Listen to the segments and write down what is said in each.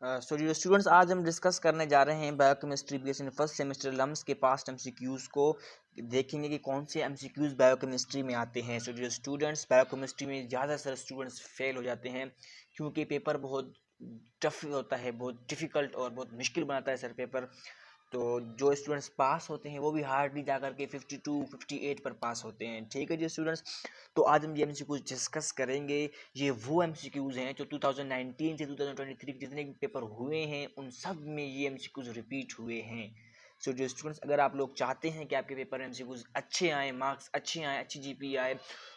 Dear students, आज हम discuss करने जा रहे हैं biochemistry BSc first semester LUMS के पास्ट एमसीक्यूज़ को। देखेंगे कि कौन से एमसीक्यूज़ बायोकेमिस्ट्री में आते हैं। डियर स्टूडेंट्स, बायोकेमिस्ट्री में ज़्यादातर स्टूडेंट्स फेल हो जाते हैं क्योंकि पेपर बहुत टफ होता है, बहुत डिफ़िकल्ट और बहुत मुश्किल बनाता है सर पेपर। तो जो स्टूडेंट्स पास होते हैं वो भी हार्डली जा कर के 52 58 पर पास होते हैं। ठीक है जी स्टूडेंट्स, तो आज हम ये एमसीक्यूज डिस्कस करेंगे। ये वो एमसीक्यूज हैं जो 2019 से 2023 जितने भी पेपर हुए हैं उन सब में ये एमसीक्यूज रिपीट हुए हैं। सो जो स्टूडेंट्स, अगर आप लोग चाहते हैं कि आपके पेपर एमसीक्यूज अच्छे आए, मार्क्स अच्छे आए, अच्छी जीपी आए,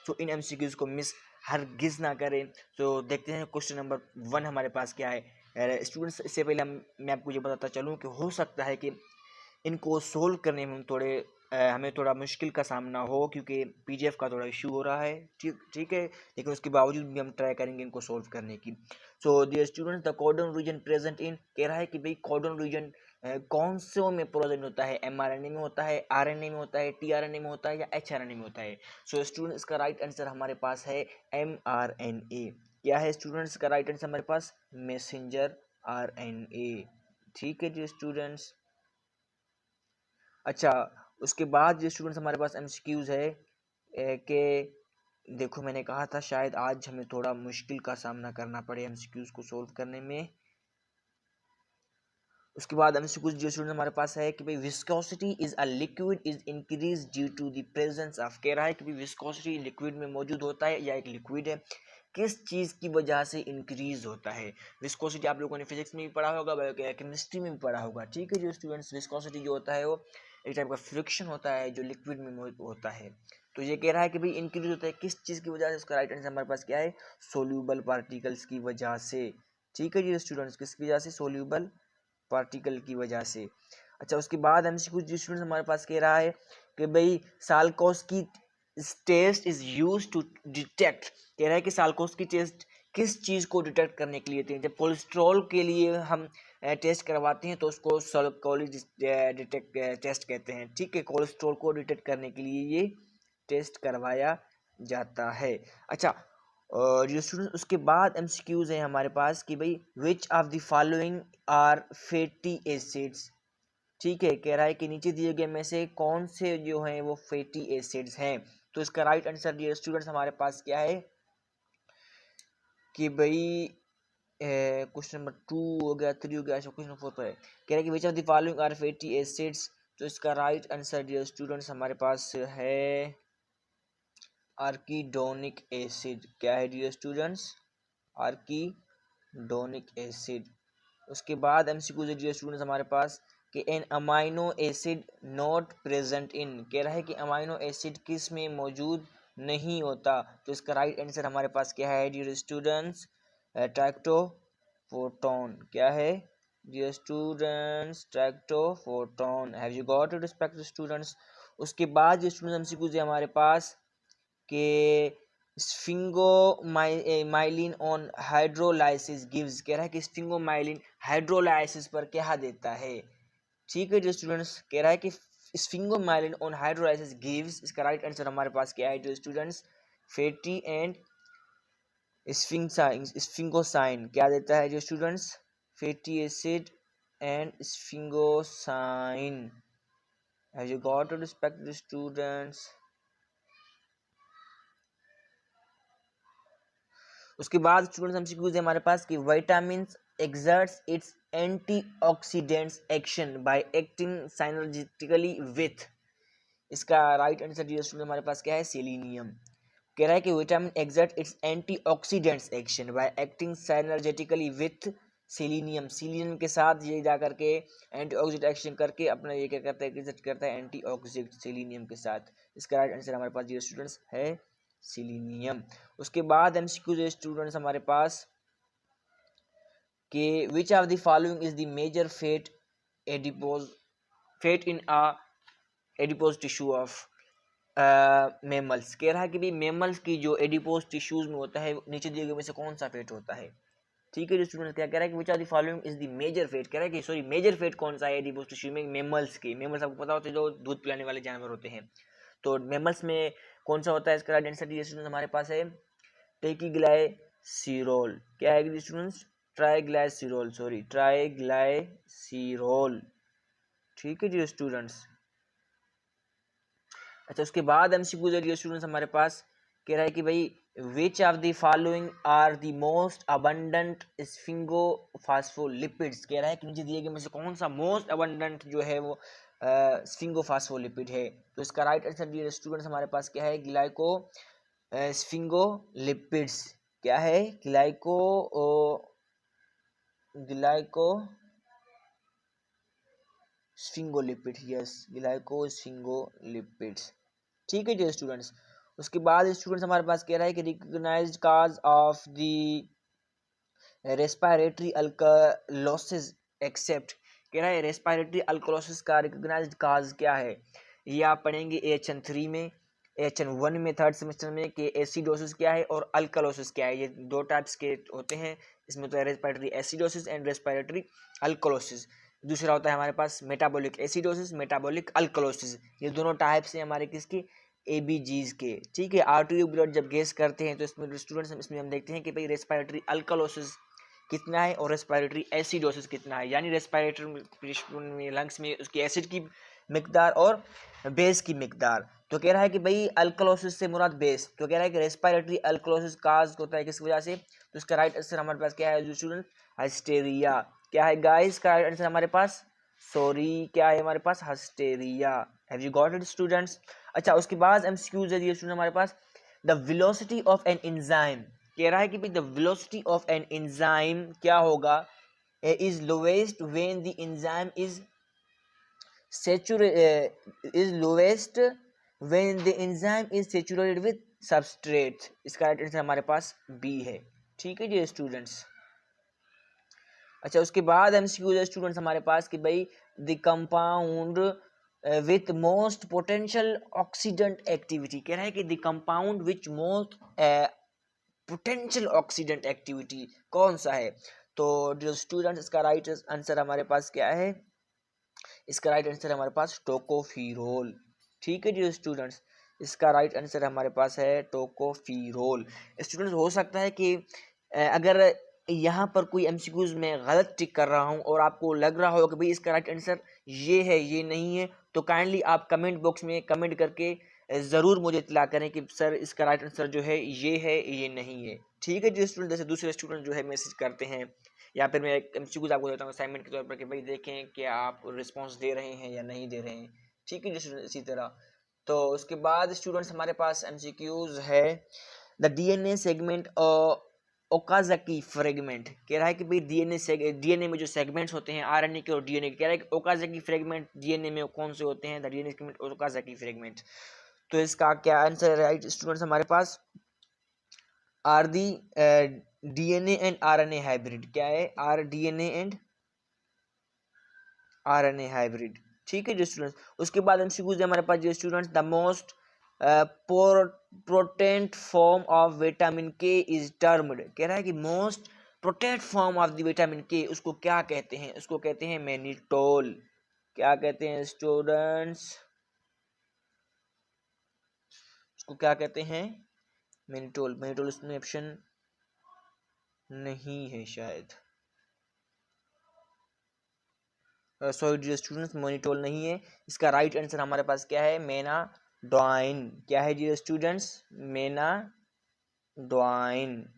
तो इन एमसीक्यूज को मिस हरगिज़ ना करें। तो देखते हैं क्वेश्चन नंबर 1 हमारे पास क्या है। स्टूडेंट्स, इससे पहले मैं आपको ये बताता चलूँ कि हो सकता है कि इनको सोल्व करने में हमें थोड़ा मुश्किल का सामना हो क्योंकि पीडीएफ का थोड़ा इशू हो रहा है। ठीक है, लेकिन उसके बावजूद भी हम ट्राई करेंगे इनको सोल्व करने की। So dear students, the codon region present in, कह रहा है कि भाई कोडन रीजन कौन से में प्रेजेंट होता है। एमआरएनए में होता है, आरएनए में होता है, टीआरएनए में होता है या एचआरएनए में होता है। सो स्टूडेंट्स, इसका राइट आंसर हमारे पास है एमआरएनए। क्या है स्टूडेंट्स का राइट आंसर हमारे पास? Messenger RNA. ठीक है जी स्टूडेंट्स। अच्छा, उसके बाद जो स्टूडेंट्स हमारे पास एमसीक्यूज है कि देखो, मैंने कहा था शायद आज हमें थोड़ा मुश्किल का सामना करना पड़े एमसीक्यूज को सोल्व करने में। उसके बाद एमसीक्यूज जो स्टूडेंट हमारे पास है कि भाई viscosity is a liquid is increase due to the presence of, कह रहा है कि भाई विस्कोसिटी लिक्विड में मौजूद होता है या एक लिक्विड है, किस चीज़ की वजह से इंक्रीज होता है। विस्कोसिटी आप लोगों ने फिजिक्स में भी पढ़ा होगा, बायोकेमिस्ट्री में भी पढ़ा होगा। ठीक है जो स्टूडेंट्स, विस्कोसिटी जो होता है वो एक टाइप का फ्रिक्शन होता है जो लिक्विड में होता है। तो ये कह रहा है कि भाई इंक्रीज होता है किस चीज़ की वजह से। उसका राइट आंसर हमारे पास क्या है? सोल्यूबल पार्टिकल्स की वजह से। ठीक है जी स्टूडेंट्स, किसकी वजह से? सोल्यूबल पार्टिकल की वजह से। अच्छा, उसके बाद एमसीक्यू जो स्टूडेंट्स हमारे पास कह रहा है कि भाई Salkowski test is use to detect, कह रहा है कि साल्कोस्की टेस्ट किस चीज़ को डिटेक्ट करने के लिए थे। जब कोलेस्ट्रॉल के लिए हम टेस्ट करवाते हैं तो उसको साल्कोली डिटेक्ट टेस्ट कहते हैं। ठीक है, कोलेस्ट्रॉल को डिटेक्ट करने के लिए ये टेस्ट करवाया जाता है। अच्छा, और जो स्टूडेंट उसके बाद एमसीक्यूज हैं हमारे पास कि भाई which of the following are fatty acids. ठीक है, कह रहा है कि नीचे दिए गए में से कौन से जो हैं वो फैटी एसिड्स हैं। तो इसका राइट आंसर डियर स्टूडेंट्स हमारे पास क्या है कि भाई क्वेश्चन नंबर 2 हो गया, 3 हो गया, क्वेश्चन नंबर 4 पर है। कह रहा है कि which of the following are fatty acids. तो इसका राइट आंसर डियर स्टूडेंट्स हमारे पास है आर्किडोनिक एसिड। क्या है डियर स्टूडेंट्स? Arachidonic acid. उसके बाद एमसीक्यू डियर स्टूडेंट्स हमारे पास कि an amino acid not present in, कह रहा है कि अमाइनो एसिड किस में मौजूद नहीं होता। तो इसका राइट आंसर हमारे पास क्या है डियर स्टूडेंट्स? ट्रैक्टोफोटोन। क्या है डियर स्टूडेंट्स? ट्रैक्टोफोटोन। Have you got it respect students? उसके बाद जो स्टूडेंट्स एमसीक्यू है हमारे पास के स्फिंगोमाइलिन ऑन हाइड्रोलाइसिस गिव्स, कह रहा है कि स्फिंगोमाइलिन हाइड्रोलाइसिस पर क्या देता है। ठीक है जो स्टूडेंट्स, कह रहा है कि स्फिंगोमाइलिन ऑन हाइड्रोलाइसिस गिव्स। इसका राइट आंसर हमारे पास क्या है जो स्टूडेंट्स? Fatty and स्फिंगोसाइन। क्या देता है जो students? Fatty acid and sphingosine. Have you got to respect students? उसके बाद स्टूडेंट्स एमसीक्यूज है हमारे पास कि vitamin exerts its antioxidants action by acting synergistically with। इसका राइट आंसर डियर स्टूडेंट हमारे पास क्या है? सेलेनियम। कह रहा है कि vitamin exerts its antioxidants action by acting synergetically with selenium. Selenium के साथ ये जा करके एंटीऑक्सीडेंट एक्शन करके अपना ये क्या करता है? एक्सर्ट करता है एंटीऑक्सीडेंट सेलेनियम के साथ। इसका राइट आंसर हमारे पास डियर स्टूडेंट्स है सेलेनियम। उसके बाद एमसीक्यू स्टूडेंट्स हमारे पास कि which of the following is the major fat in a adipose tissue of mammals. कह रहा है कि भाई मेमल्स की जो एडिपोज टिश्यूज में होता है नीचे दिए गए में से कौन सा फैट होता है। ठीक है जो स्टूडेंट, क्या कह रहा है कि which are the following is the major fat. कह रहा है कि सॉरी, मेजर फैट कौन सा है एडिपोज टिश्यू में? मेमल्स की। मेमल्स आपको पता होता है जो दूध पिलाने वाले जानवर होते हैं। तो मेमल्स में कौन सा होता है? इसका राइट आंसर स्टूडेंट हमारे पास है टेकिग्लाइसिरोल। क्या है स्टूडेंट्स? ट्राइग्लाइसिरोल, सॉरी ट्राइग्लाइसिरोल। ठीक है जी स्टूडेंट्स। अच्छा उसके बाद एमसीक्यू जो स्टूडेंट्स हमारे पास कह रहा है कि भाई which of the following are the most abundant sphingophospholipids, कह रहा है कि नीचे दिए गए में से कौन सा मोस्ट अबंडेंट जो है वो स्फिंगोफॉस्फोलिपिड है। तो इसका राइट आंसर डियर स्टूडेंट्स हमारे पास क्या है, ग्लाइको स्फिंगोलिपिड्स। क्या है, glyco sphingolipid, yes glyco sphingolipids. ठीक है जी स्टूडेंट्स। उसके बाद स्टूडेंट्स हमारे पास कह रहा है कि recognised cause of the respiratory alkalosis except, कह रहा है रेस्पिरेटरी अल्कलोसिस का रिकॉग्नाइज्ड काज क्या है। ये आप पढ़ेंगे AHN3 में, AHN1 में थर्ड सेमेस्टर में कि एसिडोसिस क्या है और अल्कलोसिस क्या है। ये दो टाइप्स के होते हैं इसमें, तो respiratory acidosis and respiratory alkalosis. दूसरा होता है हमारे पास मेटाबॉलिक एसिडोसिस, मेटाबॉलिक अल्कलोसिस। ये दोनों टाइप्स हैं हमारे किसके, ABGs के। ठीक है, आर्टरी ब्लड जब गैस करते हैं तो इसमें स्टूडेंट्स इसमें हम देखते हैं कि भाई रेस्पिरेटरी अल्कलोसिस कितना है और रेस्पिरेटरी एसिडोसिस कितना है, यानी रेस्पिरेटरी लंग्स में उसकी एसिड की मिकदार और बेस की मिकदार। तो कह रहा है कि भाई अल्कलोसिस से मुराद बेस, तो कह रहा है कि रेस्पिरेटरी अल्कलोसिस काज होता है किस वजह से। तो इसका राइट आंसर हमारे पास क्या है स्टूडेंट, हिस्टेरिया। क्या है गाइस का राइट आंसर हमारे पास, सॉरी क्या है हमारे पास, hysteria. Have you got it students. अच्छा उसके बाद एमसीक्यूज है स्टूडेंट हमारे पास, the velocity of an enzyme, कह रहा है कि भाई the velocity of an enzyme क्या होगा, is lowest when the enzyme is lowest when the enzyme is saturated with substrate. इसका राइट आंसर हमारे पास बी है। ठीक है जी स्टूडेंट्स। अच्छा उसके बाद एमसीक्यू स्टूडेंट्स हमारे पास कि भाई the compound with most potential oxidant activity, कह रहा है कि the compound which most potential oxidant activity कौन सा है। तो जो स्टूडेंट्स इसका राइट आंसर हमारे पास क्या है, इसका राइट आंसर हमारे पास टोकोफिरोल। ठीक है जी स्टूडेंट्स, इसका राइट आंसर हमारे पास है टोकोफिरोल। स्टूडेंट्स हो सकता है कि अगर यहाँ पर कोई एमसीक्यूज में गलत टिक कर रहा हूँ और आपको लग रहा हो कि भाई इसका राइट आंसर ये है ये नहीं है, तो काइंडली आप कमेंट बॉक्स में कमेंट करके ज़रूर मुझे इत्तला करें कि सर इसका राइट आंसर जो है ये नहीं है। ठीक है जी स्टूडेंट, जैसे दूसरे स्टूडेंट जो है मैसेज करते हैं या फिर मैं एक एमसीक्यूज आपको देता हूँ असाइनमेंट के तौर पर कि भाई देखें कि आप रिस्पांस दे रहे हैं या नहीं दे रहे हैं। ठीक है जी स्टूडेंट, इसी तरह। तो उसके बाद स्टूडेंट्स हमारे पास एमसीक्यूज है, the DNA segment Okazaki fragment, कह रहा है कि भाई डीएनए में जो सेगमेंट्स होते हैं आरएनए के और डीएनए के, कह रहा है कि ओकाजाकी फ्रेगमेंट डीएनए में कौन से होते हैं, the DNA segment Okazaki fragment. तो इसका क्या आंसर है राइट स्टूडेंट्स हमारे पास, are the DNA and RNA hybrid. क्या है, are DNA and RNA hybrid. ठीक है जी स्टूडेंट्स। उसके बाद एमसीक्यूज हमारे पास जो students, the most potent form of vitamin K is termed, कह रहा है कि most potent form of the vitamin के उसको क्या कहते हैं, उसको कहते हैं मैनिटोल। क्या कहते हैं स्टूडेंट्स, उसको क्या कहते हैं, मैनिटोल। मैनिटोल इसमें ऑप्शन नहीं है शायद, सॉरी डियर स्टूडेंट्स मोनिटोल नहीं है। इसका राइट आंसर हमारे पास क्या है, मेनाडोइन। क्या है डियर स्टूडेंट्स, मेनाडोइन।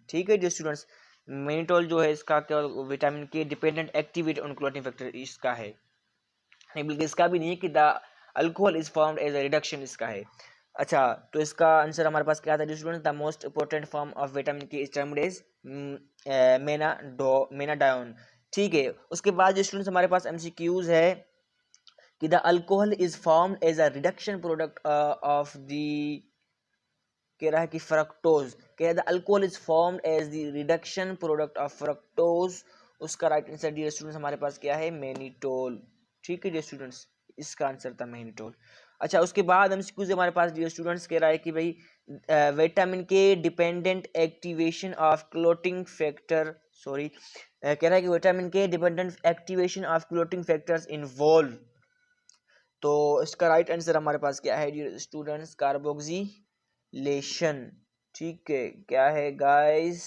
ठीक है डियर स्टूडेंट्स, मेनिटोल जो है इसका क्या, vitamin K dependent activate on clotting factor इसका है, नहीं बल्कि इसका भी नहीं है कि the alcohol is formed as a reduction इसका है। अच्छा तो इसका आंसर हमारे पास क्या था dear students, the most important form of vitamin K is termed as menadione. ठीक है, उसके बाद जो स्टूडेंट्स हमारे पास एमसीक्यूज है कि the alcohol is formed as a reduction product of the, कह रहा है कि फ्रक्टोज, कह रहा है the alcohol is formed as the reduction product of fructose. उसका राइट आंसर डियर स्टूडेंट्स हमारे पास क्या है, मैनिटोल। ठीक है डियर स्टूडेंट्स, इसका आंसर था मैनिटोल। अच्छा उसके बाद एमसीक्यूज हमारे पास डियर स्टूडेंट्स कह रहा है कि भाई vitamin K dependent activation of clotting factor, sorry कह रहा है कि vitamin K dependent activation of clotting factors involve. तो इसका राइट आंसर हमारे पास क्या है डियर स्टूडेंट्स, कार्बोक्सिलेशन। ठीक है, क्या है गाइस,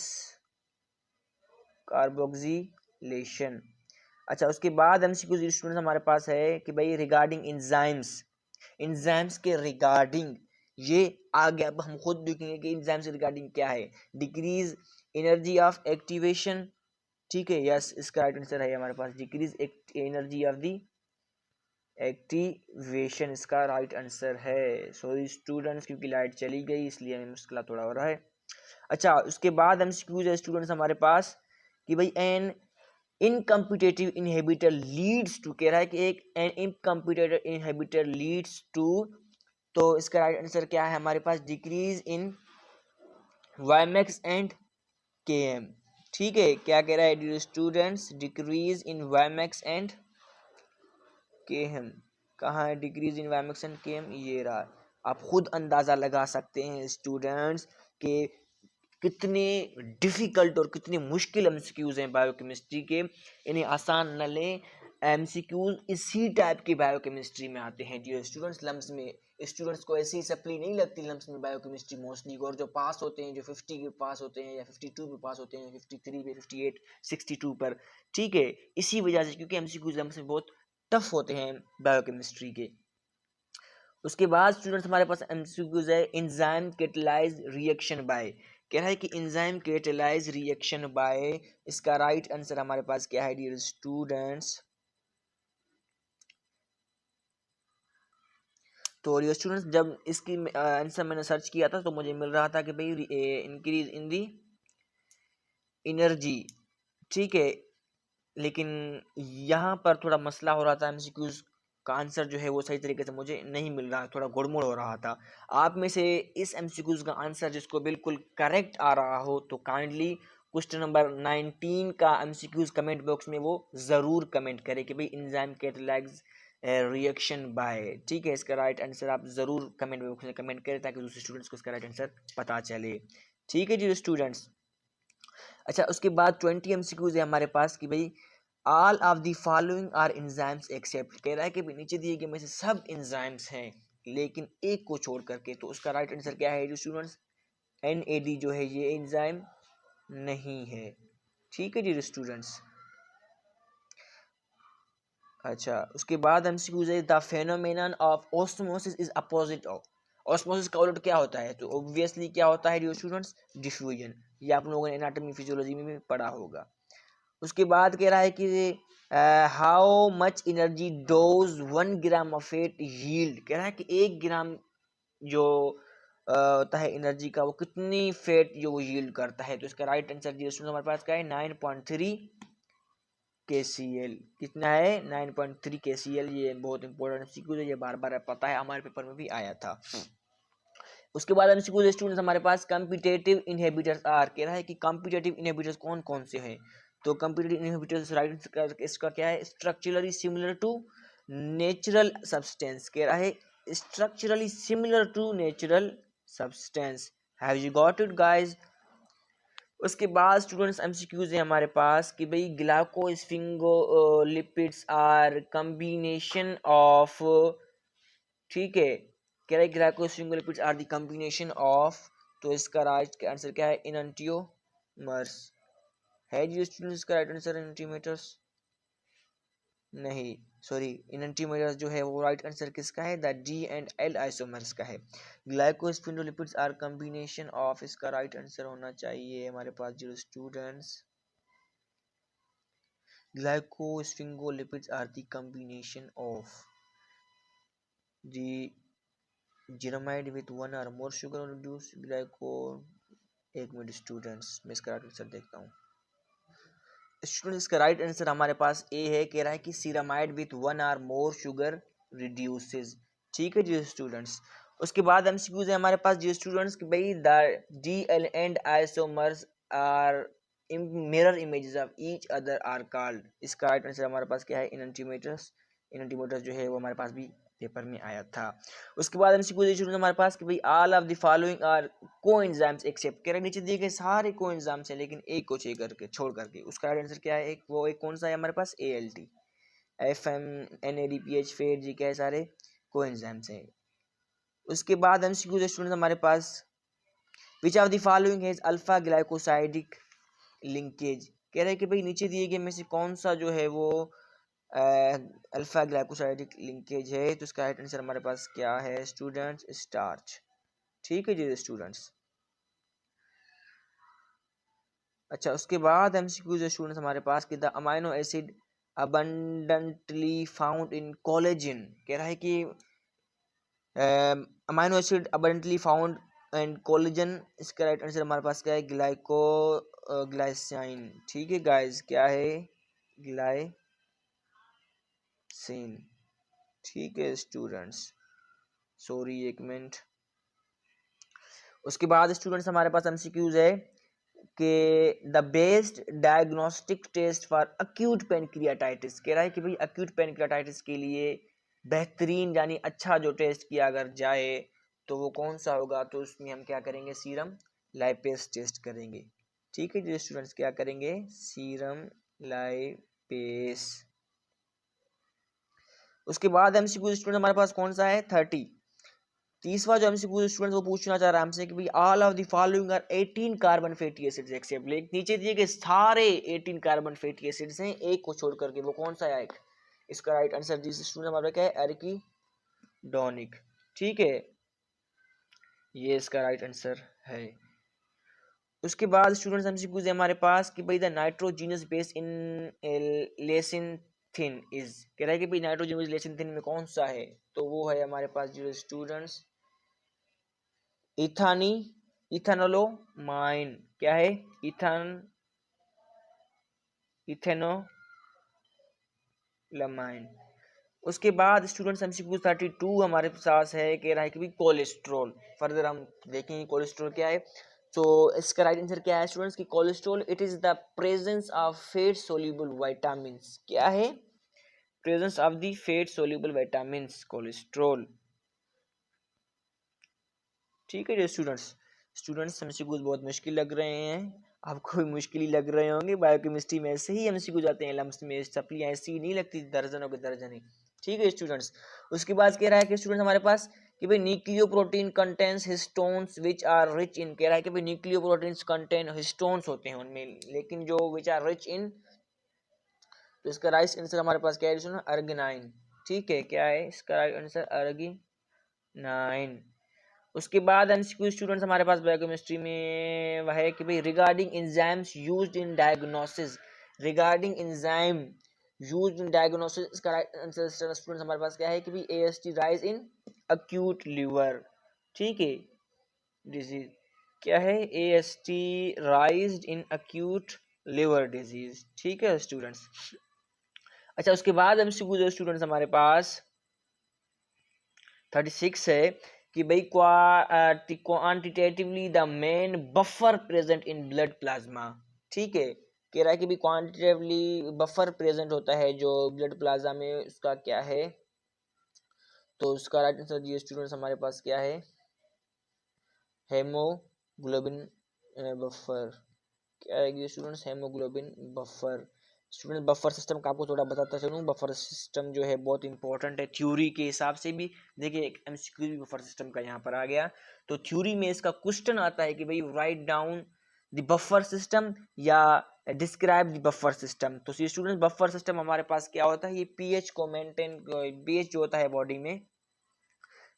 कार्बोक्सिलेशन। अच्छा, उसके बाद एमसीक्यू स्टूडेंट्स हमारे पास है कि भाई रिगार्डिंग एंजाइम्स के रिगार्डिंग ये आगे अब हम खुद देखेंगे कि एंजाइम्स के रिगार्डिंग क्या है। डिक्रीज एनर्जी ऑफ एक्टिवेशन, ठीक है, यस, इसका राइट आंसर है हमारे पास decrease energy of the activation, इसका राइट आंसर है। सॉरी स्टूडेंट्स, क्योंकि लाइट चली गई इसलिए हमें मुश्किल थोड़ा हो रहा है। अच्छा, उसके बाद एमसीक्यूज है स्टूडेंट्स हमारे पास कि भाई an incompetitive inhibitor leads to, कह रहा है कि एक an incompetitive inhibitor leads to, तो इसका राइट आंसर क्या है हमारे पास decrease in Vmax and KM. ठीक है, क्या कह रहा है dear students, decrease in Vmax and KM. कहाँ है decrease in Vmax and KM, ये रहा। आप खुद अंदाजा लगा सकते हैं स्टूडेंट्स के कितने डिफिकल्ट और कितने मुश्किल एमसीक्यूज हैं बायोकेमिस्ट्री के, इन्हें आसान न लें। एमसीक्यूज इसी टाइप की बायोकेमिस्ट्री में आते हैं डियर स्टूडेंट्स। लम्स में स्टूडेंट्स को ऐसी सप्ली नहीं लगती लम्स में बायोकेमिस्ट्री मोस्टली, और जो पास होते हैं, जो 50 के पास होते हैं या 52 पे पास होते हैं, 53 पे, 58, 62 पर, ठीक है, इसी वजह से, क्योंकि एमसीक्यूज लम्स में बहुत टफ होते हैं बायोकेमिस्ट्री के। उसके बाद स्टूडेंट्स हमारे पास एमसीक्यूज है एंजाइम कैटेलाइज रिएक्शन बाय, कह रहा है कि एंजाइम कैटेलाइज रिएक्शन बाय, इसका राइट आंसर हमारे पास क्या है डियर स्टूडेंट्स। तो डियर स्टूडेंट्स, जब इसकी आंसर मैंने सर्च किया था तो मुझे मिल रहा था कि भाई इंक्रीज इन दी एनर्जी, ठीक है, लेकिन यहाँ पर थोड़ा मसला हो रहा था, एमसीक्यूज का आंसर जो है वो सही तरीके से मुझे नहीं मिल रहा, थोड़ा गुड़मुड़ हो रहा था। आप में से इस एमसीक्यूज का आंसर जिसको बिल्कुल करेक्ट आ रहा हो तो काइंडली क्वेश्चन नंबर 19 का एमसीक्यूज कमेंट बॉक्स में वो ज़रूर कमेंट करें कि भाई एंजाइम कैटेलाइज रिएक्शन बाय, ठीक है, इसका राइट आंसर आप ज़रूर कमेंट बॉक्स में कमेंट करें ताकि दूसरे स्टूडेंट्स को इसका राइट आंसर पता चले। ठीक है जी स्टूडेंट्स। अच्छा, उसके बाद 20 एमसीक्यूज है हमारे पास कि भाई all of the following are enzymes except, कह रहा है कि नीचे दिए गए में से सब एंजाइम्स हैं लेकिन एक को छोड़ करके, तो उसका राइट आंसर क्या है स्टूडेंट्स, एनएडी जो है ये एंजाइम नहीं है। ठीक है जी स्टूडेंट्स। अच्छा, उसके बाद एमसीक्यूज है the phenomenon of osmosis is opposite of, osmosis का उलट क्या होता है, तो ऑब्वियसली क्या होता है डियर स्टूडेंट्स, डिफ्यूजन, ये आप लोगों ने एनाटॉमी फिजियोलॉजी में भी पढ़ा होगा। उसके बाद कह रहा है कि how much energy dose 1 gram of fat yield, कह रहा है कि 1 ग्राम जो होता है एनर्जी का वो कितनी फैट जो वो यील्ड करता है, तो इसका राइट आंसर डियर स्टूडेंट्स हमारे पास क्या है 9.3 KCl, कितना है 9.3 KCl। ये बहुत इंपॉर्टेंट एमसीक्यू है, ये बार बार पता है, हमारे पेपर में भी आया था। उसके बाद एमसीक्यू स्टूडेंट्स हमारे पास कम्पिटेटिव इनहिबिटर्स आर, कह रहा है कि कम्पिटेटिव इनहिबिटर्स कौन कौन से हैं, तो कम्पिटेटिव इनहिबिटर्स राइट इसका क्या है, structurally similar to natural substance, कह रहा है structurally similar to natural substance. Have you got it guys. उसके बाद स्टूडेंट्स एमसीक्यूज है हमारे पास कि भाई ग्लाइकोस्फिंगोलिपिड्स आर कम्बिनेशन ऑफ, ठीक है, कह रहा है glycosphingolipids are the combination of, तो इसका राइट आंसर क्या है इनएंटियोमर्स है जी स्टूडेंट्स। इसका राइट आंसर एंटीमीटर्स नहीं, सॉरी, इनएंटीमीटर्स जो है वो राइट आंसर किसका है, the D and L isomers का है। ग्लाइकोस्फिंगोलिपिड्स आर कम्बिनेशन ऑफ, इसका राइट आंसर होना चाहिए हमारे पास जो students, glycosphingolipids are the combination of the ceramide with 1 or more sugar reduced glyco, एक मिनट स्टूडेंट्स मैं इसका राइट आंसर देखता हूँ। स्टूडेंट्स का राइट आंसर हमारे पास ए है, कह रहा है कि ceramide with 1 or more sugar reduces. ठीक है जी स्टूडेंट्स। उसके बाद एमसीक्यूज है हमारे पास जी स्टूडेंट्स कि भाई the D L and isomers are mirror images of each other are called, इसका राइट आंसर हमारे पास क्या है इनएंटीमीटर्स। इनएंटीमीटर्स जो है वो हमारे पास भी पेपर में आया था। उसके बाद एमसीक्यूज हमारे पास कि भाई all of the following are coenzymes except, कह रहे नीचे दिए गए सारे कोएंजाइम्स हैं लेकिन एक को छोड़ करके, उसका राइट आंसर क्या है, एक वो एक कौन सा है हमारे पास ALT, FM, NADPH, फेट, जी क्या है सारे कोएंजाइम्स हैं। उसके बाद एमसीक्यू स्टूडेंट्स हमारे पास which of the following has alpha glycosidic linkage, कह रहे हैं कि भाई नीचे दिए गए में से कौन सा जो है वो अल्फा ग्लाइकोसाइडिक लिंकेज है, तो इसका राइट आंसर हमारे पास क्या है स्टूडेंट्स, स्टार्च। ठीक है जी स्टूडेंट्स। अच्छा उसके बाद एमसीक्यू जो स्टूडेंट्स हमारे पास कि the amino acid abundantly found in collagen, कह रहा है कि amino acid abundantly found in collagen, इसका राइट आंसर हमारे पास क्या है ग्लाइसाइन। ठीक है गाइस, क्या है ग्लाइसिन। ठीक है स्टूडेंट्स, सॉरी एक मिनट। उसके बाद स्टूडेंट्स हमारे पास एमसीक्यूज है कि the best diagnostic test for acute pancreatitis, कह रहा है कि भाई अक्यूट पेनक्रियाटाइटिस के लिए बेहतरीन यानी अच्छा जो टेस्ट किया अगर जाए तो वो कौन सा होगा, तो उसमें हम क्या करेंगे सीरम लाइपेस टेस्ट करेंगे। ठीक है जी स्टूडेंट्स, क्या करेंगे सीरम लाइपेस। उसके बाद एमसीक्यू स्टूडेंट हमारे पास कौन सा है 30। तीसरा जो एमसीक्यू स्टूडेंट वो पूछना चाह रहा है हमसे कि भाई all of the following are 18 carbon fatty acids except, लेकिन नीचे दिए गए सारे 18 कार्बन फैटी एसिड्स हैं, एक को छोड़ करके, वो कौन सा है एक, इसका राइट आंसर जिस स्टूडेंट हमारा क्या है एरिकीडोनिक। ठीक है, ये इसका राइट आंसर है। उसके बाद स्टूडेंट्स एमसीक्यूज है हमारे पास कि भाई the nitrogenous base in lecithin is, कह रहा है कि भाई नाइट्रोजीनियस लेसिथिन में कौन सा है, तो वो है हमारे पास जो स्टूडेंट्स इथानी इथेनोलोमाइन, क्या है इथेनोलमाइन। उसके बाद स्टूडेंट्स एमसीक्यू 32 हमारे पास है, कह रहा है कि भाई कोलेस्ट्रॉल, फर्दर हम देखेंगे कोलेस्ट्रॉल क्या है। तो इसका राइट आंसर क्या है स्टूडेंट्स की cholesterol it is the presence of fat soluble vitamins, क्या है presence of the fat soluble vitamins cholesterol. ठीक है स्टूडेंट्स एमसीक्यूज बहुत मुश्किल लग रहे हैं, आपको भी मुश्किल ही लग रहे होंगे, बायोकेमिस्ट्री में ऐसे ही एमसीक्यू जाते हैं लम्स में, सप्लियाँ ऐसी नहीं लगती दर्जनों के दर्जन ही। ठीक है स्टूडेंट्स। उसके बाद कह रहा है कि स्टूडेंट्स हमारे पास कि भाई nucleoprotein contains histones which are rich in, कह रहा है कि भाई न्यूक्लियो प्रोटीन्स कंटेन हिस्टोन्स होते हैं उनमें, लेकिन जो विच आर रिच इन, तो इसका राइट आंसर हमारे पास क्या है अर्गिनाइन। ठीक है, क्या है इसका राइट आंसर अर्गिनाइन। उसके बाद एमसीक्यू स्टूडेंट्स हमारे पास बायोकेमिस्ट्री में वह है कि भाई regarding enzymes used in diagnosis, regarding enzyme used in diagnosis, इसका राइट आंसर स्टूडेंट्स हमारे पास क्या है कि भाई AST rise in acute liver. ठीक है डिजीज, क्या है एएसटी राइज्ड इन अक्यूट लिवर डिजीज। ठीक है स्टूडेंट्स। अच्छा उसके बाद एमसीक्यू जो स्टूडेंट्स हमारे पास 36 है कि भाई quantitatively the main buffer present in blood plasma. ठीक है, कह रहा है कि भाई क्वांटिटेटिवली बफर प्रेजेंट होता है जो ब्लड प्लाज्मा में, उसका क्या है, तो उसका राइट आंसर ये स्टूडेंट्स हमारे पास क्या है हेमोग्लोबिन बफर, क्या है ये students haemoglobin buffer. Student buffer system का आपको थोड़ा बताता चलूँ, बफर सिस्टम जो है बहुत इंपॉर्टेंट है थ्योरी के हिसाब से भी। देखिए एक एमसीक्यू भी बफर सिस्टम का यहाँ पर आ गया, तो थ्योरी में इसका क्वेश्चन आता है कि भाई write down the buffer system या डिस्क्राइब द बफर सिस्टम। तो स्टूडेंट बफर सिस्टम हमारे पास क्या होता है, ये पीएच को मेंटेन, पीएच जो होता है बॉडी में,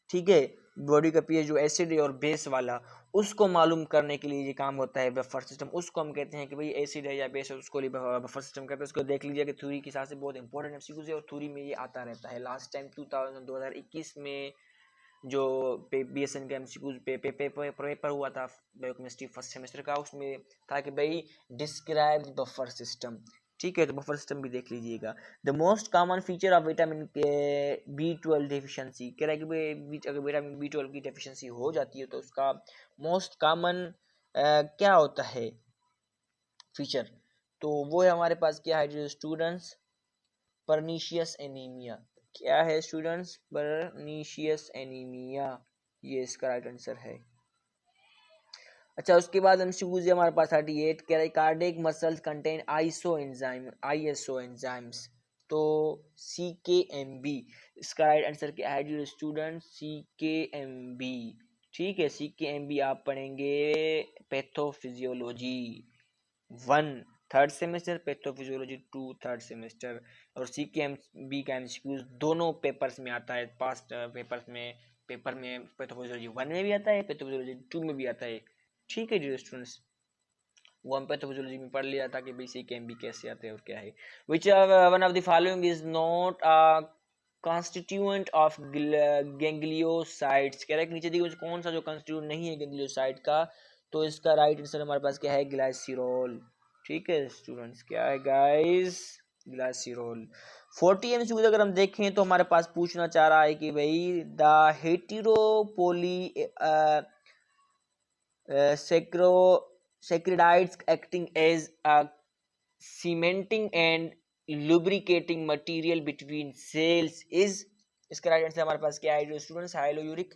ठीक है बॉडी का पीएच जो एसिड है और बेस वाला, उसको मालूम करने के लिए ये काम होता है बफर सिस्टम। उसको हम कहते हैं कि भाई एसिड है या बेस है, उसको बफर सिस्टम कहते हैं। उसको देख लीजिए कि थ्योरी के हिसाब से बहुत इंपॉर्टेंट एमसीक्यूज है और थ्योरी में ये आता रहता है। लास्ट टाइम 2021 में जो बीएसएन का एमसीक्यूज पेपर हुआ था बायोकेमिस्ट्री फर्स्ट सेमेस्टर का, उसमें था कि भाई डिस्क्राइब बफर सिस्टम। ठीक है, तो बफर सिस्टम भी देख लीजिएगा। The most common feature of vitamin B12 deficiency, कह रहा है कि भाई अगर विटामिन B12 की डेफिशिएंसी हो जाती है तो उसका मोस्ट कॉमन क्या होता है फीचर, तो वो है हमारे पास क्या है जो स्टूडेंट्स परनीशियस एनीमिया। क्या है स्टूडेंट्स परनीशियस एनीमिया, ये इसका राइट आंसर है। अच्छा उसके बाद एमसीक्यूज हमारे पास 38 कह रहा है cardiac muscles contain ISO enzymes, तो CKMB, इसका राइट आंसर क्या है डियर स्टूडेंट CKMB। ठीक है, CKMB आप पढ़ेंगे pathophysiology 1 third semester, pathophysiology 2 third semester. और सी के एम बी का एमसीक्यूज दोनों पेपर्स में आता है, पास्ट पेपर्स में, पेपर में पैथोफिजियोलॉजी 1 में भी आता है, पैथोफिजियोलॉजी 2 में भी आता है। ठीक है जी स्टूडेंट्स, वो हम पैथोफिजियोलॉजी में पढ़ लिया था कि भाई सी के एम बी कैसे आते हैं और क्या है। Which one of the following is not a constituent of gangliosides. कह रहा है कि नीचे देखिए कौन सा जो कॉन्स्टिट्यूएंट नहीं है गैंग्लियोसाइट का, तो इसका राइट आंसर हमारे पास क्या है, ग्लाइसिरोल। ठीक है स्टूडेंट्स, क्या है गाइस, ग्लाइसिरोल। 40 एमसीक्यू अगर हम देखें तो हमारे पास पूछना चाह रहा है कि भाई the हेटेरोपोली saccharides acting as a cementing and lubricating material between cells is, इसका राइट आंसर हमारे पास क्या है स्टूडेंट्स, हाइलोयूरिक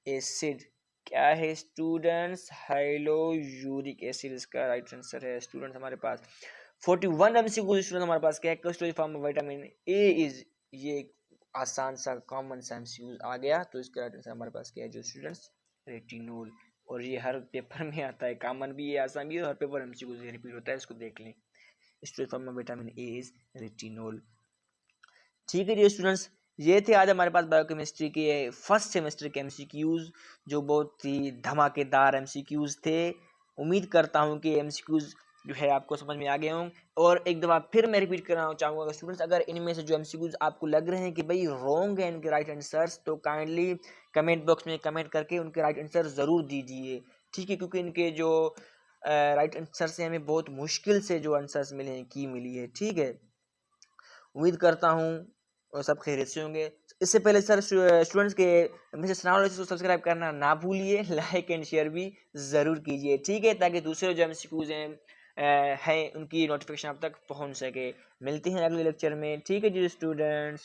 एसिड। क्या है स्टूडेंट्स, हाइलोयूरिक एसिड इसका राइट आंसर है स्टूडेंट्स हमारे पास। 41 एमसीक्यू स्टूडेंट हमारे पास क्या है, कस्टोरी form of vitamin A is, ये आसान सा कॉमन सा एमसीक्यू आ गया, तो इसका राइट आंसर हमारे पास क्या है जो स्टूडेंट्स, रेटिनोल। और ये हर पेपर में आता है, कॉमन भी है, आसान भी है, हर पेपर एमसीक्यू से रिपीट होता है, इसको देख लें। Story form of vitamin A is retinol. ठीक है जी स्टूडेंट्स, ये थे आज हमारे पास बायोकेमिस्ट्री के फर्स्ट सेमेस्टर के एमसीक्यूज, जो बहुत ही धमाकेदार एमसीक्यूज थे। उम्मीद करता हूँ कि एमसीक्यूज जो है आपको समझ में आ गए हों। और एक दफ़ा फिर मैं रिपीट करना चाहूँगा स्टूडेंट्स, अगर इनमें से जो एमसीक्यूज आपको लग रहे हैं कि भाई रॉन्ग है इनके राइट आंसर्स, तो काइंडली कमेंट बॉक्स में कमेंट करके उनके राइट आंसर ज़रूर दीजिए। ठीक है, क्योंकि इनके जो राइट आंसर से हमें बहुत मुश्किल से जो आंसर्स मिले हैं, की मिली है। ठीक है, उम्मीद करता हूँ और सब खैरियत से होंगे। इससे पहले सर स्टूडेंट्स के मैसेज को सब्सक्राइब करना ना भूलिए, लाइक एंड शेयर भी ज़रूर कीजिए। ठीक है, ताकि दूसरे जो एमसीक्यूज हैं उनकी नोटिफिकेशन आप तक पहुंच सके। मिलते हैं अगले लेक्चर में। ठीक है जी स्टूडेंट्स।